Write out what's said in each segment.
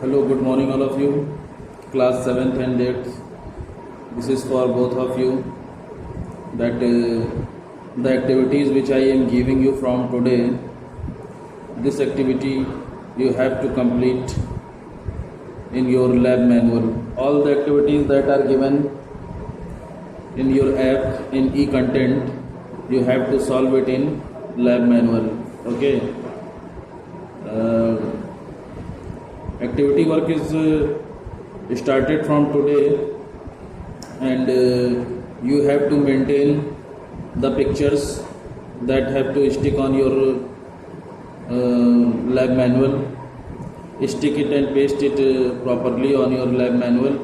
Hello, good morning, all of you. Class 7th and 8th. This is for both of you. That the activities which I am giving you from today, this activity you have to complete in your lab manual. All the activities that are given in your app in e-content, you have to solve it in lab manual. Okay. Activity work is started from today, and you have to maintain the pictures that have to stick on your lab manual. Stick it and paste it properly on your lab manual.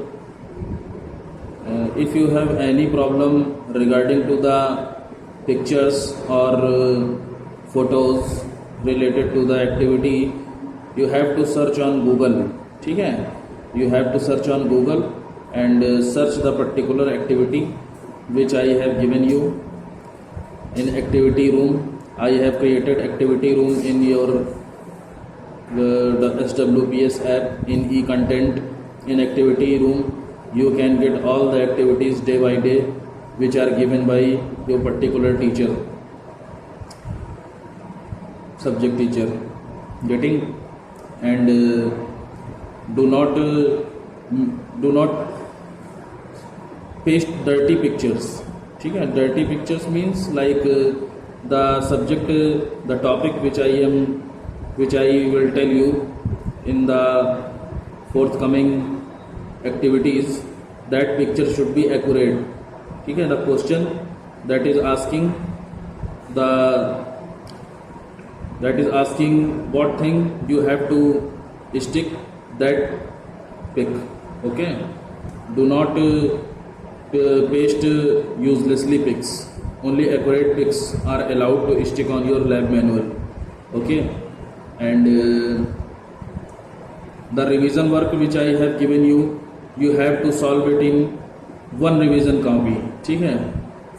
If you have any problem regarding to the pictures or photos related to the activity, you have to search on Google. ठीक है, you have to search on Google and search the particular activity which I have given you in activity room. I have created activity room in your the SWPS app in e-content. In activity room you can get all the activities day by day which are given by your particular teacher, subject teacher. Getting? And do not paste dirty pictures. ठीक है, dirty pictures means like the subject, the topic which I will tell you in the forthcoming activities, that picture should be accurate. ठीक है, the question that is asking what thing you have to stick that pic. Okay, do not paste uselessly pics. Only accurate pics are allowed to stick on your lab manual. Okay, and the revision work which I have given you, you have to solve it in one revision copy. ठीक है,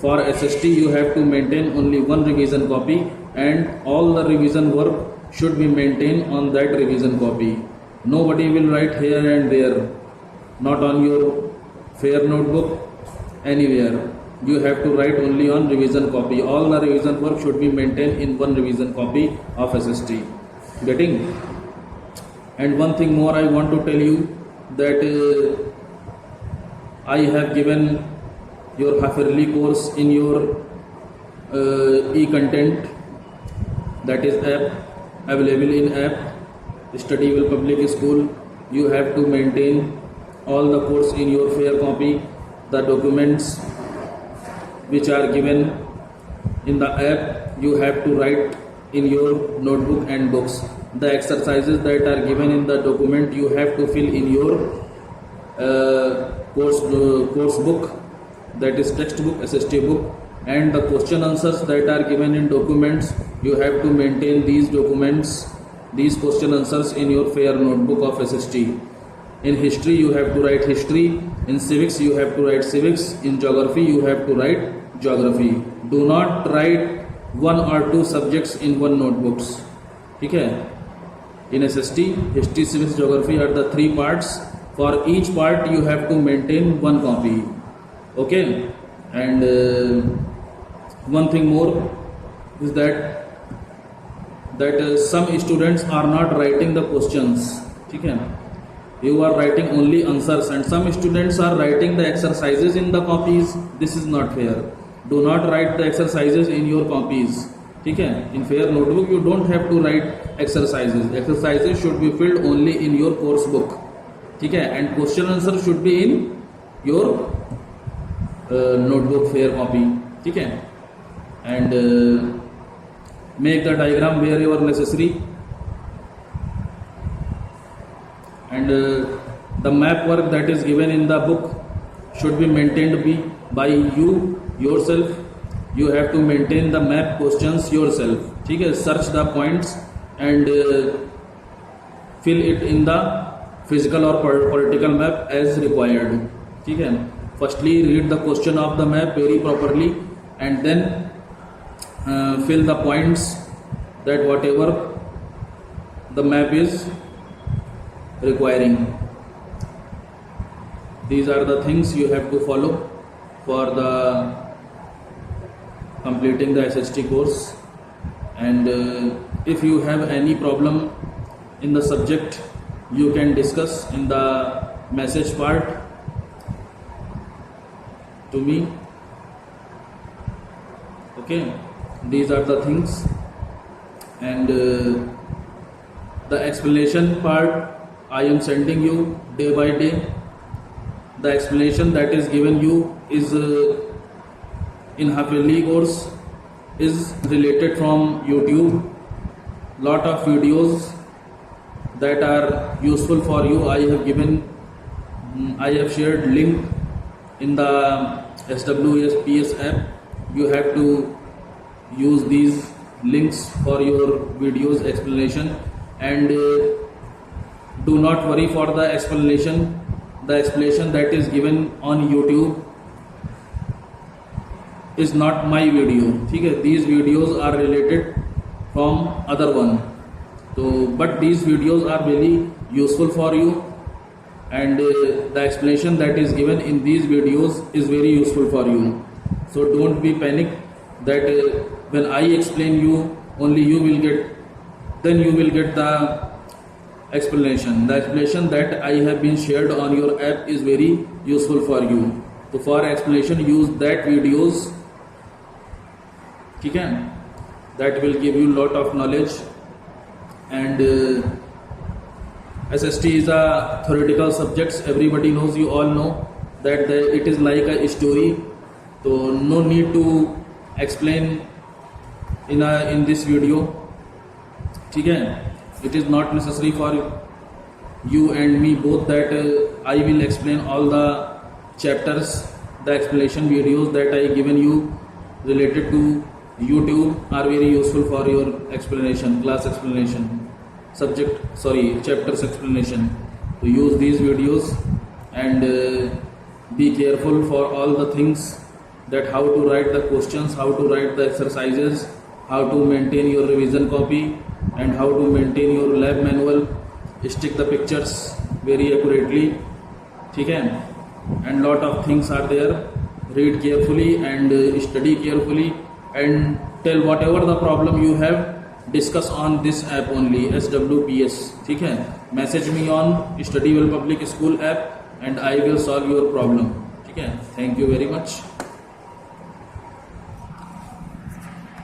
for SST you have to maintain only one revision copy, and all the revision work should be maintained on that revision copy. Nobody will write here and there, not on your fair notebook, anywhere. You have to write only on revision copy. All the revision work should be maintained in one revision copy of SST. Getting? And one thing more I want to tell you, that I have given your Hafirli course in your e-content, that is app, available in app Studyville Public School. You have to maintain all the course in your fair copy. The documents which are given in the app, you have to write in your notebook and books. The exercises that are given in the document, you have to fill in your course book, that is textbook, SST book. And the question answers that are given in documents, you have to maintain these documents, these question answers in your fair notebook of SST. In history you have to write history, in civics you have to write civics, in geography you have to write geography. Do not write one or two subjects in one notebooks. ठीक है, in SST, history, civics, geography are the three parts. For each part you have to maintain one copy. Okay, and one thing more is that some students are not writing the questions. ठीक है, you are writing only answers, and some students are writing the exercises in the copies. This is not fair. Do not write the exercises in your copies. ठीक है, in fair notebook you don't have to write exercises. Exercises should be filled only in your course book. ठीक है, and question answer should be in your notebook fair copy. ठीक है, and make the diagram wherever necessary, and the map work that is given in the book should be maintained by you yourself. You have to maintain the map questions yourself. ठीक है, search the points and fill it in the physical or political map as required. ठीक है, firstly read the question of the map very properly, and then fill the points that whatever the map is requiring. These are the things you have to follow for the completing the SHT course. And if you have any problem in the subject, you can discuss in the message part to me. Okay, these are the things. And the explanation part I am sending you day by day. The explanation that is given you is in half-yearly course is related from YouTube. Lot of videos that are useful for you I have shared link in the SWPS app. You have to use these links for your videos explanation, and do not worry for the explanation. The explanation that is given on YouTube is not my video. Okay? These videos are related from other one. So, but these videos are very useful for you, and the explanation that is given in these videos is very useful for you. So don't be panic that when I explain you, only you will get the explanation. The explanation that I have been shared on your app is very useful for you. So for explanation, use that videos. Okay? That will give you lot of knowledge. And SST is a theoretical subject. Everybody knows, you all know that it is like a story. So no need to explain in this video. Okay? It is not necessary for you and me both that I will explain all the chapters. The explanation videos that I given you related to YouTube are very useful for your explanation, class explanation, chapters explanation. So use these videos and be careful for all the things, that how to write the questions, how to write the exercises, how to maintain your revision copy, and how to maintain your lab manual. Stick the pictures very accurately. Okay? And lot of things are there. Read carefully and study carefully, and tell whatever the problem you have, discuss on this app only, SWPS. Okay? Message me on Study Well Public School app and I will solve your problem. Okay? Thank you very much.